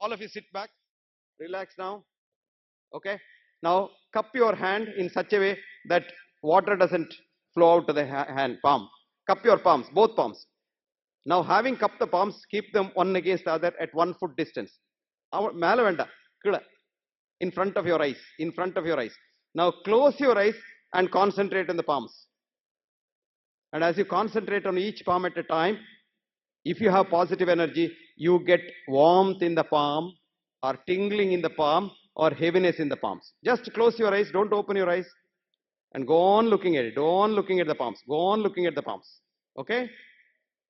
All of you sit back, relax now. Okay. Now cup your hand in such a way that water doesn't flow out to the hand palm. Cup your palms, both palms. Now having cupped the palms, keep them one against the other at 1 foot distance. மேல வேண்டாம், கீழே, in front of your eyes, in front of your eyes. Now close your eyes and concentrate on the palms. And as you concentrate on each palm at a time, if you have positive energy, you get warmth in the palm, or tingling in the palm, or heaviness in the palms. Just close your eyes, don't open your eyes, and go on looking at it. Go on looking at the palms. Go on looking at the palms. Okay?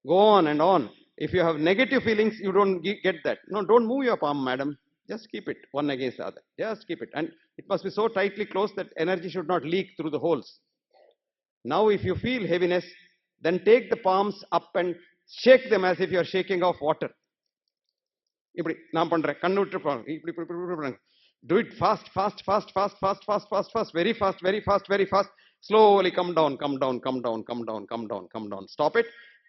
Go on and on. If you have negative feelings, you don't get that. No, don't move your palm, madam. Just keep it one against the other. Just keep it. And it must be so tightly closed that energy should not leak through the holes. Now, if you feel heaviness, then take the palms up and shake them as if you are shaking off water. இப்படி நான் பண்றேன், கண்ணு விட்டு இப்படி do it fast, fast, fast, fast, fast, fast, fast, fast, very fast, very fast, very fast. Slowly come down, come down, come down, come down, come down, come down. Stop it,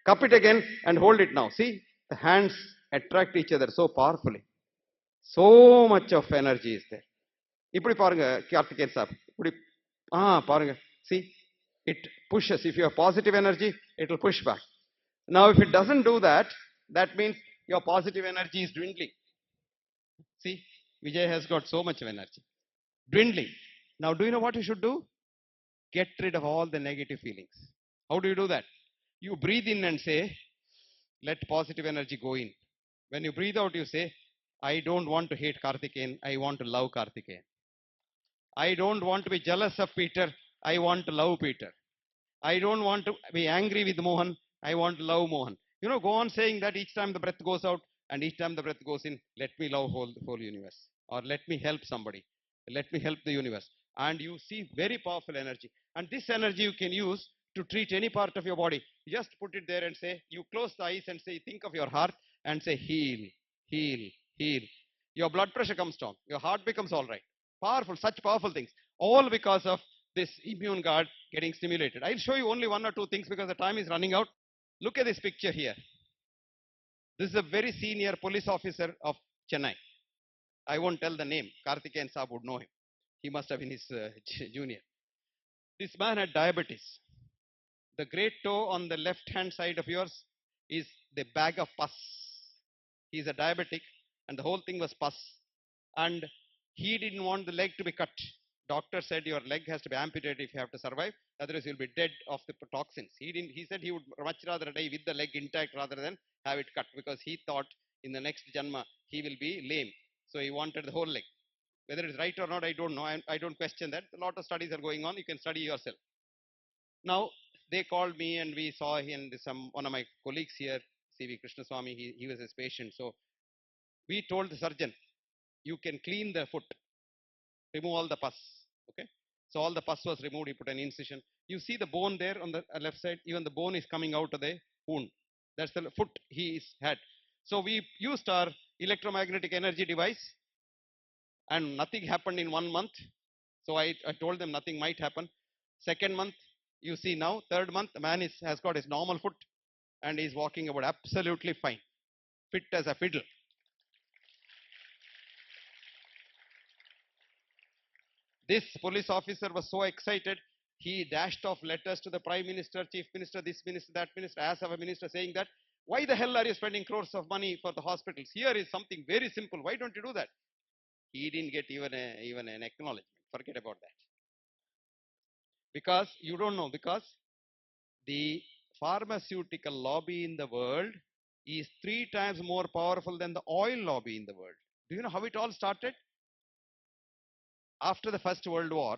cup it again and hold it now. See, the hands attract each other so powerfully. So much of energy is there. இப்படி பாருங்க Karthikeyan sir, இப்படி பாருங்க. See, it pushes. If you have positive energy, it will push back. Now if it doesn't do that, that means your positive energy is dwindling. See, Vijay has got so much of energy. Dwindling. Now, do you know what you should do? Get rid of all the negative feelings. How do you do that? You breathe in and say, let positive energy go in. When you breathe out, you say, I don't want to hate Karthikeyan, I want to love Karthikeyan. I don't want to be jealous of Peter, I want to love Peter. I don't want to be angry with Mohan, I want to love Mohan. You know, go on saying that each time the breath goes out and each time the breath goes in, let me love whole universe, or let me help somebody, let me help the universe. And you see very powerful energy. And this energy you can use to treat any part of your body. You just put it there and say, you close the eyes and say, think of your heart and say, heal, heal, heal. Your blood pressure comes down, your heart becomes all right. Powerful, such powerful things. All because of this immune guard getting stimulated. I'll show you only one or two things because the time is running out. Look at this picture here. This is a very senior police officer of Chennai. I won't tell the name. Karthikeyan Saab would know him. He must have been his junior. This man had diabetes. The great toe on the left hand side of yours is the bag of pus. He is a diabetic and the whole thing was pus. And he didn't want the leg to be cut. Doctor said your leg has to be amputated if you have to survive, otherwise you'll be dead of the toxins. He said he would much rather die with the leg intact rather than have it cut, because he thought in the next janma he will be lame. So he wanted the whole leg. Whether it's right or not, I don't know. I don't question that. A lot of studies are going on. You can study yourself. Now, they called me and we saw him, one of my colleagues here, C.V. Krishnaswamy, he was his patient. So we told the surgeon, you can clean the foot, remove all the pus. Okay. So all the pus was removed. He put an incision. You see the bone there on the left side, even the bone is coming out of the wound. That's the foot he had. So we used our electromagnetic energy device and nothing happened in 1 month. So I told them nothing might happen. Second month, you see now. Third month, the man has got his normal foot and is walking about absolutely fine, fit as a fiddle. This police officer was so excited, he dashed off letters to the Prime Minister, Chief Minister, this minister, that minister, as of a minister, saying that, why the hell are you spending crores of money for the hospitals? Here is something very simple. Why don't you do that? He didn't get even an acknowledgement. Forget about that. Because you don't know, because the pharmaceutical lobby in the world is 3 times more powerful than the oil lobby in the world. Do you know how it all started? After the First World War,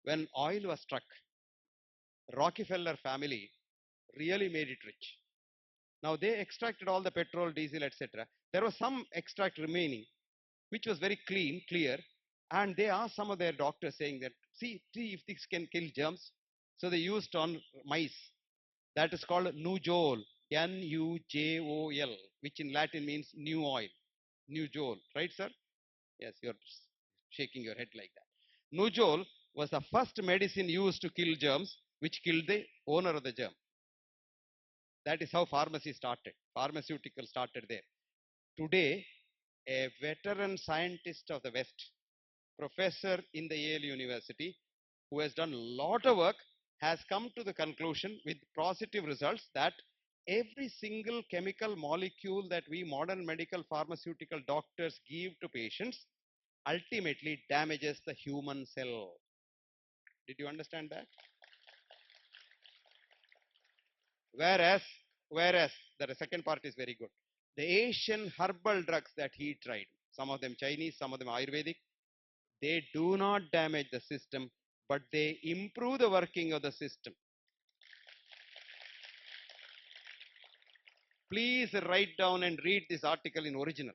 when oil was struck, Rockefeller family really made it rich. Now they extracted all the petrol, diesel, etc. There was some extract remaining, which was very clear, and they asked some of their doctors saying that, see if this can kill germs. So they used on mice. That is called Nujol, Nujol, which in Latin means new oil, Nujol, right, sir? Yes, you're shaking your head like that. Nujol was the first medicine used to kill germs, which killed the owner of the germ. That is how pharmacy started. Pharmaceutical started there. Today, a veteran scientist of the West, professor in the Yale University, who has done a lot of work, has come to the conclusion with positive results that every single chemical molecule that we modern medical pharmaceutical doctors give to patients ultimately damages the human cell. Did you understand that? Whereas, whereas the second part is very good. The Asian herbal drugs that he tried, some of them Chinese, some of them Ayurvedic, they do not damage the system, but they improve the working of the system. Please write down and read this article in original.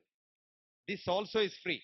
This also is free.